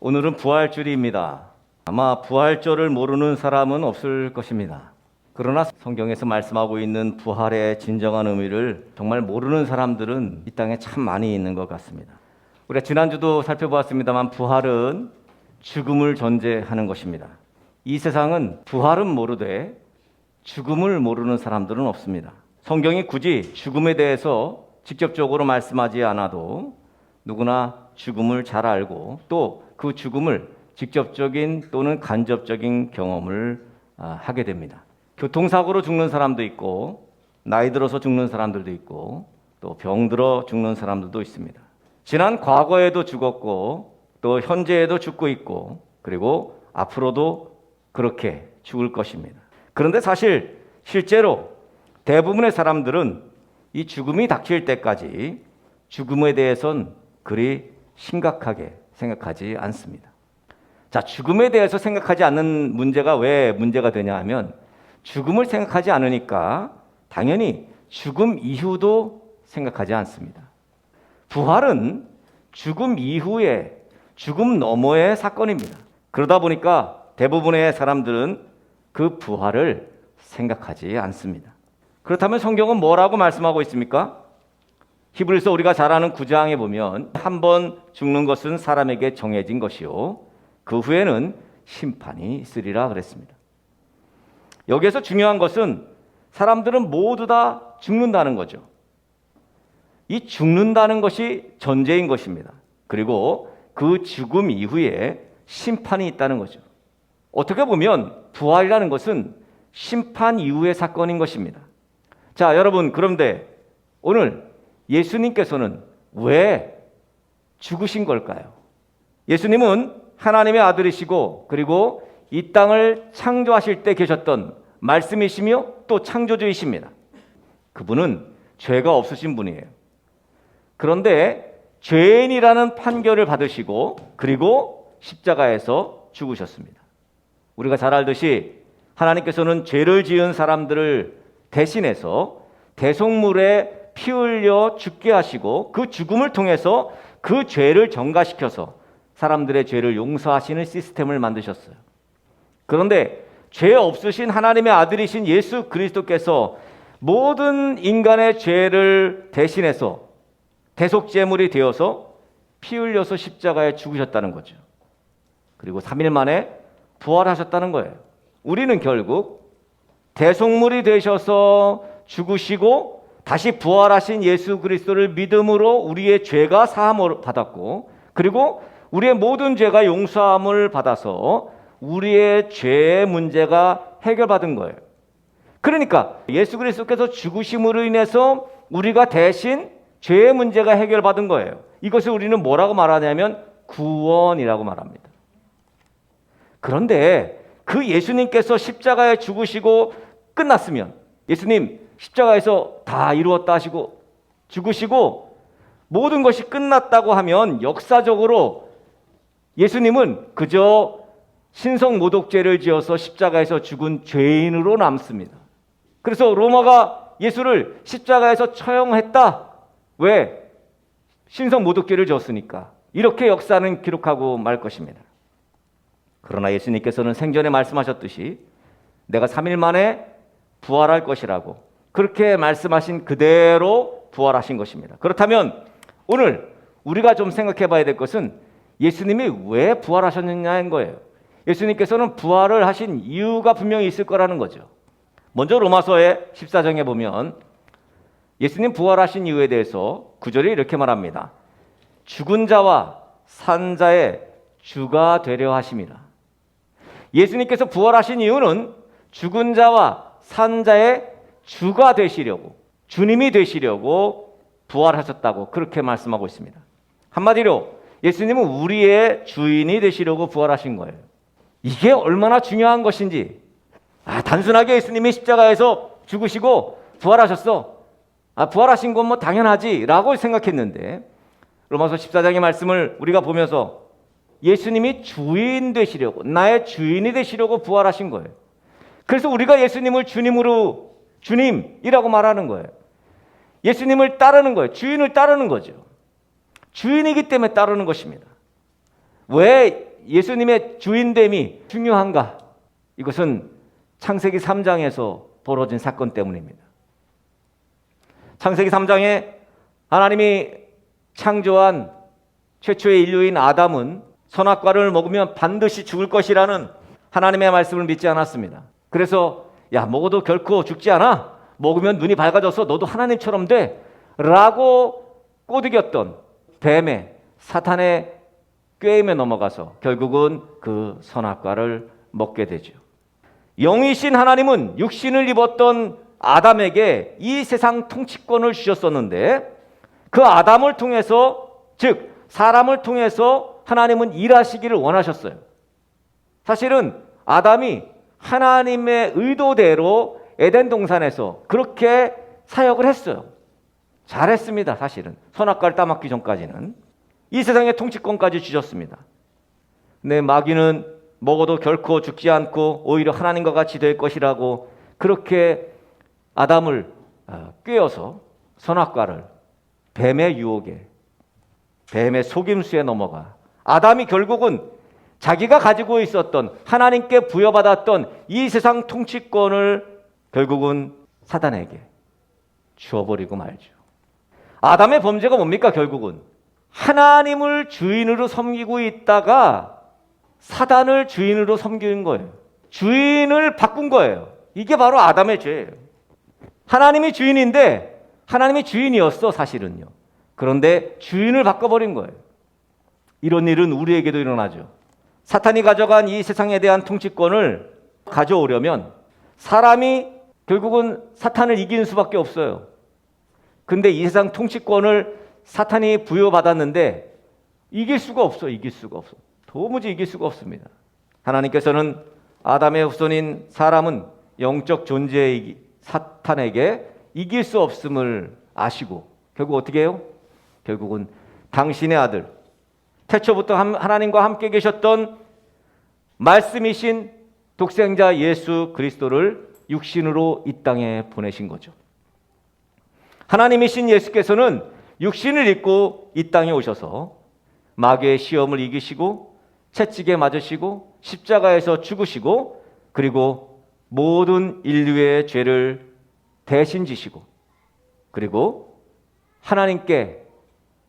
오늘은 부활주일입니다. 아마 부활절을 모르는 사람은 없을 것입니다. 그러나 성경에서 말씀하고 있는 부활의 진정한 의미를 정말 모르는 사람들은 이 땅에 참 많이 있는 것 같습니다. 우리가 지난주도 살펴보았습니다만 부활은 죽음을 전제하는 것입니다. 이 세상은 부활은 모르되 죽음을 모르는 사람들은 없습니다. 성경이 굳이 죽음에 대해서 직접적으로 말씀하지 않아도 누구나 죽음을 잘 알고 또 그 죽음을 직접적인 또는 간접적인 경험을 하게 됩니다. 교통사고로 죽는 사람도 있고 나이 들어서 죽는 사람들도 있고 또 병들어 죽는 사람들도 있습니다. 지난 과거에도 죽었고 또 현재에도 죽고 있고 그리고 앞으로도 그렇게 죽을 것입니다. 그런데 사실 실제로 대부분의 사람들은 이 죽음이 닥칠 때까지 죽음에 대해선 그리 심각하게 생각하지 않습니다. 자, 죽음에 대해서 생각하지 않는 문제가 왜 문제가 되냐 하면 죽음을 생각하지 않으니까 당연히 죽음 이후도 생각하지 않습니다. 부활은 죽음 이후에 죽음 너머의 사건입니다. 그러다 보니까 대부분의 사람들은 그 부활을 생각하지 않습니다. 그렇다면 성경은 뭐라고 말씀하고 있습니까? 히브리서 우리가 잘 아는 9장에 보면 한 번 죽는 것은 사람에게 정해진 것이요 그 후에는 심판이 있으리라 그랬습니다. 여기에서 중요한 것은 사람들은 모두 다 죽는다는 거죠. 이 죽는다는 것이 전제인 것입니다. 그리고 그 죽음 이후에 심판이 있다는 거죠. 어떻게 보면 부활이라는 것은 심판 이후의 사건인 것입니다. 자, 여러분, 그런데 오늘 예수님께서는 왜 죽으신 걸까요? 예수님은 하나님의 아들이시고 그리고 이 땅을 창조하실 때 계셨던 말씀이시며 또 창조주이십니다. 그분은 죄가 없으신 분이에요. 그런데 죄인이라는 판결을 받으시고 그리고 십자가에서 죽으셨습니다. 우리가 잘 알듯이 하나님께서는 죄를 지은 사람들을 대신해서 대속물에 피 흘려 죽게 하시고 그 죽음을 통해서 그 죄를 정가시켜서 사람들의 죄를 용서하시는 시스템을 만드셨어요. 그런데 죄 없으신 하나님의 아들이신 예수 그리스도께서 모든 인간의 죄를 대신해서 대속제물이 되어서 피 흘려서 십자가에 죽으셨다는 거죠. 그리고 3일 만에 부활하셨다는 거예요. 우리는 결국 대속물이 되셔서 죽으시고 다시 부활하신 예수 그리스도를 믿음으로 우리의 죄가 사함을 받았고 그리고 우리의 모든 죄가 용서함을 받아서 우리의 죄의 문제가 해결받은 거예요. 그러니까 예수 그리스도께서 죽으심으로 인해서 우리가 대신 죄의 문제가 해결받은 거예요. 이것을 우리는 뭐라고 말하냐면 구원이라고 말합니다. 그런데 그 예수님께서 십자가에 죽으시고 끝났으면 예수님 십자가에서 다 이루었다 하시고 죽으시고 모든 것이 끝났다고 하면 역사적으로 예수님은 그저 신성모독죄를 지어서 십자가에서 죽은 죄인으로 남습니다. 그래서 로마가 예수를 십자가에서 처형했다. 왜? 신성모독죄를 지었으니까. 이렇게 역사는 기록하고 말 것입니다. 그러나 예수님께서는 생전에 말씀하셨듯이 내가 3일 만에 부활할 것이라고 그렇게 말씀하신 그대로 부활하신 것입니다. 그렇다면 오늘 우리가 좀 생각해 봐야 될 것은 예수님이 왜 부활하셨느냐인 거예요. 예수님께서는 부활을 하신 이유가 분명히 있을 거라는 거죠. 먼저 로마서의 14장에 보면 예수님 부활하신 이유에 대해서 9절에 이렇게 말합니다. 죽은 자와 산 자의 주가 되려 하심이라. 예수님께서 부활하신 이유는 죽은 자와 산 자의 주가 되시려고 주님이 되시려고 부활하셨다고 그렇게 말씀하고 있습니다. 한마디로 예수님은 우리의 주인이 되시려고 부활하신 거예요. 이게 얼마나 중요한 것인지 단순하게 예수님이 십자가에서 죽으시고 부활하셨어. 부활하신 건 뭐 당연하지 라고 생각했는데 로마서 14장의 말씀을 우리가 보면서 예수님이 주인 되시려고 나의 주인이 되시려고 부활하신 거예요. 그래서 우리가 예수님을 주님으로 주님이라고 말하는 거예요. 예수님을 따르는 거예요. 주인을 따르는 거죠. 주인이기 때문에 따르는 것입니다. 왜 예수님의 주인됨이 중요한가? 이것은 창세기 3장에서 벌어진 사건 때문입니다. 창세기 3장에 하나님이 창조한 최초의 인류인 아담은 선악과를 먹으면 반드시 죽을 것이라는 하나님의 말씀을 믿지 않았습니다. 그래서 야, 먹어도 결코 죽지 않아. 먹으면 눈이 밝아져서 너도 하나님처럼 돼. 라고 꼬드겼던 뱀의 사탄의 꾀임에 넘어가서 결국은 그 선악과를 먹게 되죠. 영이신 하나님은 육신을 입었던 아담에게 이 세상 통치권을 주셨었는데 그 아담을 통해서, 즉 사람을 통해서 하나님은 일하시기를 원하셨어요. 사실은 아담이 하나님의 의도대로 에덴 동산에서 그렇게 사역을 했어요. 잘했습니다. 사실은 선악과를 따먹기 전까지는 이 세상의 통치권까지 주셨습니다. 근데 마귀는 먹어도 결코 죽지 않고 오히려 하나님과 같이 될 것이라고 그렇게 아담을 꿰어서 선악과를 뱀의 유혹에, 뱀의 속임수에 넘어가 아담이 결국은 자기가 가지고 있었던 하나님께 부여받았던 이 세상 통치권을 결국은 사단에게 주어버리고 말죠. 아담의 범죄가 뭡니까? 결국은 하나님을 주인으로 섬기고 있다가 사단을 주인으로 섬기는 거예요. 주인을 바꾼 거예요. 이게 바로 아담의 죄예요. 하나님이 주인인데 하나님이 주인이었어, 사실은요. 그런데 주인을 바꿔버린 거예요. 이런 일은 우리에게도 일어나죠. 사탄이 가져간 이 세상에 대한 통치권을 가져오려면 사람이 결국은 사탄을 이기는 수밖에 없어요. 근데 이 세상 통치권을 사탄이 부여받았는데 이길 수가 없어. 도무지 이길 수가 없습니다. 하나님께서는 아담의 후손인 사람은 영적 존재의 사탄에게 이길 수 없음을 아시고 결국 어떻게 해요? 결국은 당신의 아들, 태초부터 하나님과 함께 계셨던 말씀이신 독생자 예수 그리스도를 육신으로 이 땅에 보내신 거죠. 하나님이신 예수께서는 육신을 입고 이 땅에 오셔서 마귀의 시험을 이기시고 채찍에 맞으시고 십자가에서 죽으시고 그리고 모든 인류의 죄를 대신 지시고 그리고 하나님께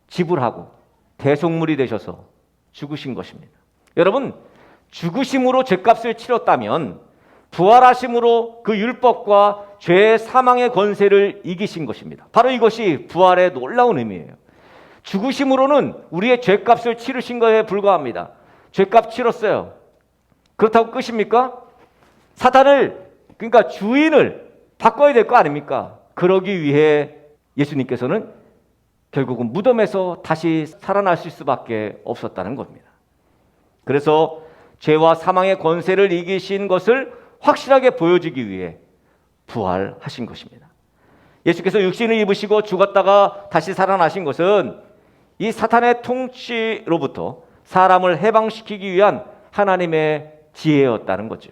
지불하고 대속물이 되셔서 죽으신 것입니다. 여러분, 죽으심으로 죄값을 치렀다면 부활하심으로 그 율법과 죄의 사망의 권세를 이기신 것입니다. 바로 이것이 부활의 놀라운 의미예요. 죽으심으로는 우리의 죄값을 치르신 것에 불과합니다. 죄값 치렀어요. 그렇다고 끝입니까? 사탄을, 그러니까 주인을 바꿔야 될 거 아닙니까? 그러기 위해 예수님께서는 결국은 무덤에서 다시 살아나실 수밖에 없었다는 겁니다. 그래서 죄와 사망의 권세를 이기신 것을 확실하게 보여주기 위해 부활하신 것입니다. 예수께서 육신을 입으시고 죽었다가 다시 살아나신 것은 이 사탄의 통치로부터 사람을 해방시키기 위한 하나님의 지혜였다는 거죠.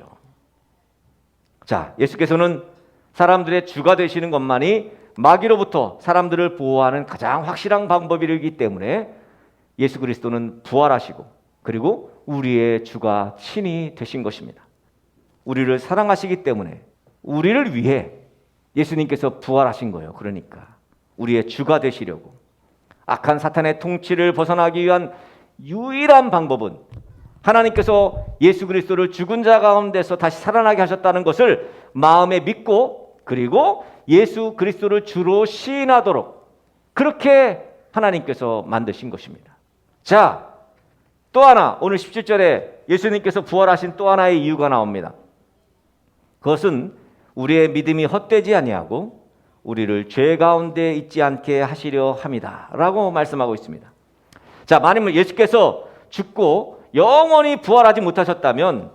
자, 예수께서는 사람들의 주가 되시는 것만이 마귀로부터 사람들을 보호하는 가장 확실한 방법이기 때문에 예수 그리스도는 부활하시고 그리고 우리의 주가 친히 되신 것입니다. 우리를 사랑하시기 때문에 우리를 위해 예수님께서 부활하신 거예요. 그러니까 우리의 주가 되시려고. 악한 사탄의 통치를 벗어나기 위한 유일한 방법은 하나님께서 예수 그리스도를 죽은 자 가운데서 다시 살아나게 하셨다는 것을 마음에 믿고 그리고 예수 그리스도를 주로 시인하도록 그렇게 하나님께서 만드신 것입니다. 자, 또 하나 오늘 17절에 예수님께서 부활하신 또 하나의 이유가 나옵니다. 그것은 우리의 믿음이 헛되지 아니하고 우리를 죄 가운데 있지 않게 하시려 함이다 라고 말씀하고 있습니다. 자, 만일 예수께서 죽고 영원히 부활하지 못하셨다면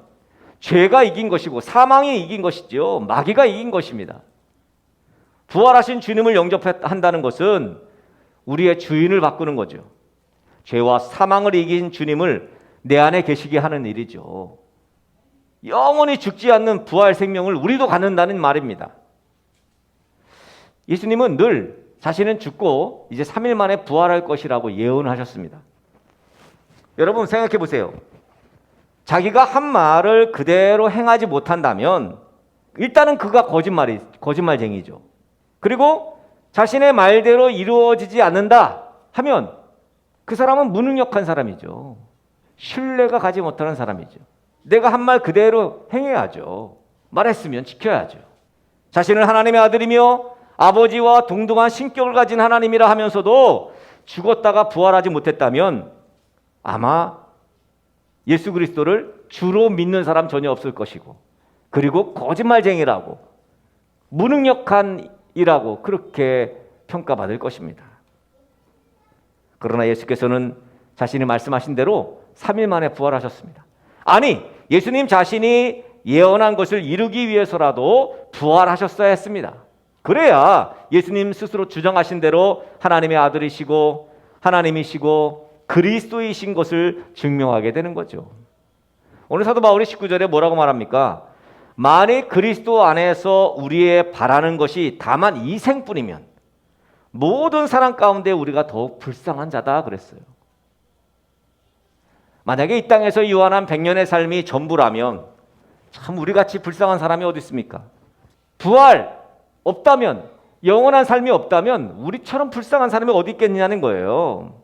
죄가 이긴 것이고 사망이 이긴 것이죠. 마귀가 이긴 것입니다. 부활하신 주님을 영접한다는 것은 우리의 주인을 바꾸는 거죠. 죄와 사망을 이긴 주님을 내 안에 계시게 하는 일이죠. 영원히 죽지 않는 부활 생명을 우리도 갖는다는 말입니다. 예수님은 늘 자신은 죽고 이제 3일 만에 부활할 것이라고 예언하셨습니다. 여러분 생각해 보세요. 자기가 한 말을 그대로 행하지 못한다면 일단은 그가 거짓말쟁이죠. 그리고 자신의 말대로 이루어지지 않는다 하면 그 사람은 무능력한 사람이죠. 신뢰가 가지 못하는 사람이죠. 내가 한 말 그대로 행해야죠. 말했으면 지켜야죠. 자신을 하나님의 아들이며 아버지와 동등한 신격을 가진 하나님이라 하면서도 죽었다가 부활하지 못했다면 아마 예수 그리스도를 주로 믿는 사람 전혀 없을 것이고, 그리고 거짓말쟁이라고, 무능력한 이라고 그렇게 평가받을 것입니다. 그러나 예수께서는 자신이 말씀하신 대로 3일 만에 부활하셨습니다. 아니, 예수님 자신이 예언한 것을 이루기 위해서라도 부활하셨어야 했습니다. 그래야 예수님 스스로 주장하신 대로 하나님의 아들이시고 하나님이시고 그리스도이신 것을 증명하게 되는 거죠. 오늘 사도 바울이 19절에 뭐라고 말합니까? 만일 그리스도 안에서 우리의 바라는 것이 다만 이 생뿐이면 모든 사람 가운데 우리가 더욱 불쌍한 자다 그랬어요. 만약에 이 땅에서 유한한 100년의 삶이 전부라면 참 우리같이 불쌍한 사람이 어디 있습니까? 부활 없다면, 영원한 삶이 없다면 우리처럼 불쌍한 사람이 어디 있겠느냐는 거예요.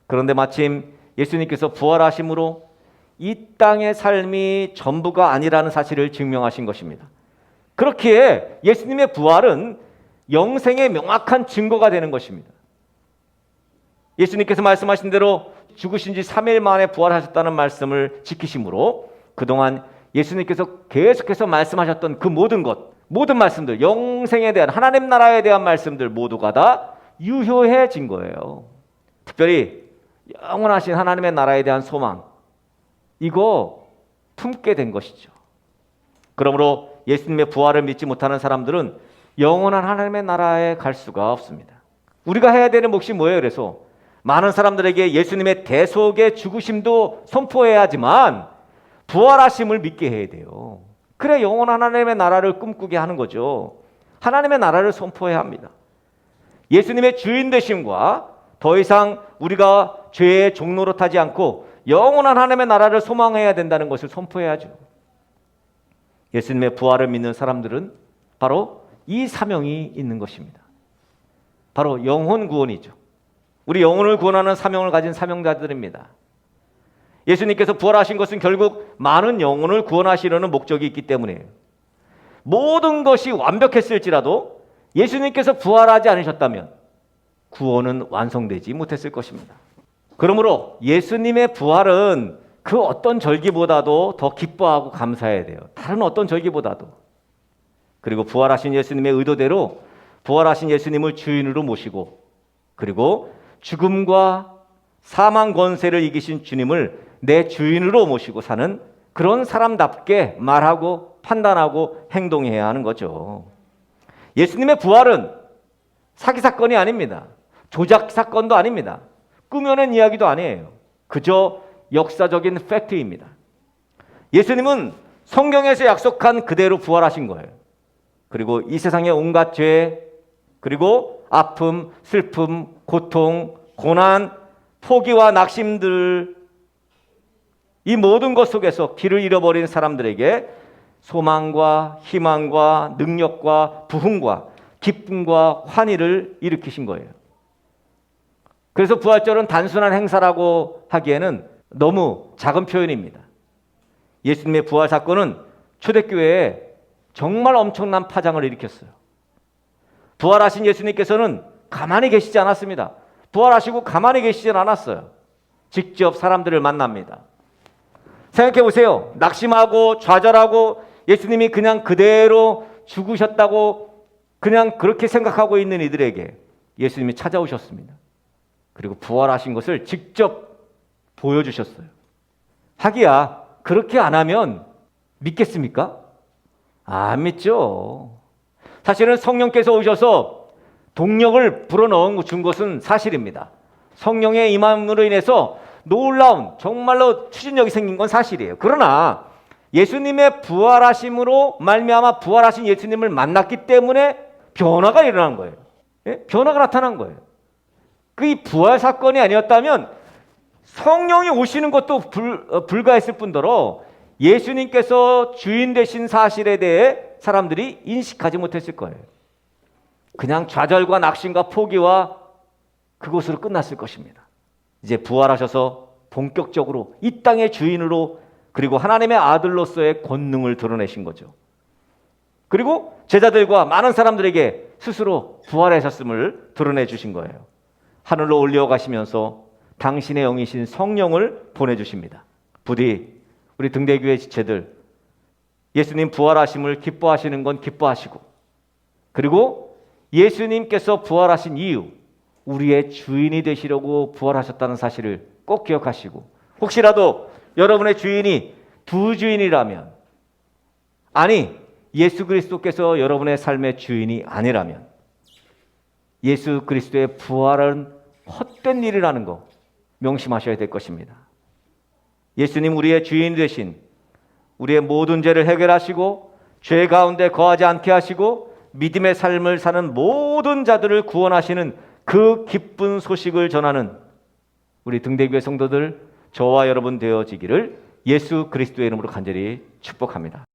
그런데 마침 예수님께서 부활하심으로 이 땅의 삶이 전부가 아니라는 사실을 증명하신 것입니다. 그렇기에 예수님의 부활은 영생의 명확한 증거가 되는 것입니다. 예수님께서 말씀하신 대로 죽으신 지 3일 만에 부활하셨다는 말씀을 지키심으로 그동안 예수님께서 계속해서 말씀하셨던 그 모든 것, 모든 말씀들, 영생에 대한, 하나님 나라에 대한 말씀들 모두가 다 유효해진 거예요. 특별히 영원하신 하나님의 나라에 대한 소망, 이거 품게 된 것이죠. 그러므로 예수님의 부활을 믿지 못하는 사람들은 영원한 하나님의 나라에 갈 수가 없습니다. 우리가 해야 되는 몫이 뭐예요? 그래서 많은 사람들에게 예수님의 대속의 죽으심도 선포해야 하지만 부활하심을 믿게 해야 돼요. 그래 영원한 하나님의 나라를 꿈꾸게 하는 거죠. 하나님의 나라를 선포해야 합니다. 예수님의 주인 되심과 더 이상 우리가 죄의 종로로 타지 않고 영원한 하나님의 나라를 소망해야 된다는 것을 선포해야죠. 예수님의 부활을 믿는 사람들은 바로 이 사명이 있는 것입니다. 바로 영혼 구원이죠. 우리 영혼을 구원하는 사명을 가진 사명자들입니다. 예수님께서 부활하신 것은 결국 많은 영혼을 구원하시려는 목적이 있기 때문이에요. 모든 것이 완벽했을지라도 예수님께서 부활하지 않으셨다면 구원은 완성되지 못했을 것입니다. 그러므로 예수님의 부활은 그 어떤 절기보다도 더 기뻐하고 감사해야 돼요. 다른 어떤 절기보다도. 그리고 부활하신 예수님의 의도대로 부활하신 예수님을 주인으로 모시고, 그리고 죽음과 사망 권세를 이기신 주님을 내 주인으로 모시고 사는 그런 사람답게 말하고 판단하고 행동해야 하는 거죠. 예수님의 부활은 사기 사건이 아닙니다. 조작 사건도 아닙니다. 꾸며낸 이야기도 아니에요. 그저 역사적인 팩트입니다. 예수님은 성경에서 약속한 그대로 부활하신 거예요. 그리고 이 세상의 온갖 죄, 그리고 아픔, 슬픔, 고통, 고난, 포기와 낙심들, 이 모든 것 속에서 길을 잃어버린 사람들에게 소망과 희망과 능력과 부흥과 기쁨과 환희를 일으키신 거예요. 그래서 부활절은 단순한 행사라고 하기에는 너무 작은 표현입니다. 예수님의 부활 사건은 초대교회에 정말 엄청난 파장을 일으켰어요. 부활하신 예수님께서는 가만히 계시지 않았습니다. 부활하시고 가만히 계시진 않았어요. 직접 사람들을 만납니다. 생각해 보세요. 낙심하고 좌절하고 예수님이 그냥 그대로 죽으셨다고 그냥 그렇게 생각하고 있는 이들에게 예수님이 찾아오셨습니다. 그리고 부활하신 것을 직접 보여주셨어요. 하기야 그렇게 안 하면 믿겠습니까? 안 믿죠. 사실은 성령께서 오셔서 동력을 불어넣어 준 것은 사실입니다. 성령의 임함으로 인해서 놀라운 정말로 추진력이 생긴 건 사실이에요. 그러나 예수님의 부활하심으로 말미암아 부활하신 예수님을 만났기 때문에 변화가 일어난 거예요. 예? 변화가 나타난 거예요. 그 이 부활 사건이 아니었다면 성령이 오시는 것도 불가했을 뿐더러 예수님께서 주인 되신 사실에 대해 사람들이 인식하지 못했을 거예요. 그냥 좌절과 낙심과 포기와 그것으로 끝났을 것입니다. 이제 부활하셔서 본격적으로 이 땅의 주인으로 그리고 하나님의 아들로서의 권능을 드러내신 거죠. 그리고 제자들과 많은 사람들에게 스스로 부활하셨음을 드러내 주신 거예요. 하늘로 올려가시면서 당신의 영이신 성령을 보내주십니다. 부디 우리 등대교회 지체들 예수님 부활하심을 기뻐하시는 건 기뻐하시고, 그리고 예수님께서 부활하신 이유, 우리의 주인이 되시려고 부활하셨다는 사실을 꼭 기억하시고, 혹시라도 여러분의 주인이 부주인이라면, 아니 예수 그리스도께서 여러분의 삶의 주인이 아니라면 예수 그리스도의 부활은 헛된 일이라는 거 명심하셔야 될 것입니다. 예수님 우리의 주인이 되신, 우리의 모든 죄를 해결하시고 죄 가운데 거하지 않게 하시고 믿음의 삶을 사는 모든 자들을 구원하시는 그 기쁜 소식을 전하는 우리 등대교회 성도들, 저와 여러분 되어지기를 예수 그리스도의 이름으로 간절히 축복합니다.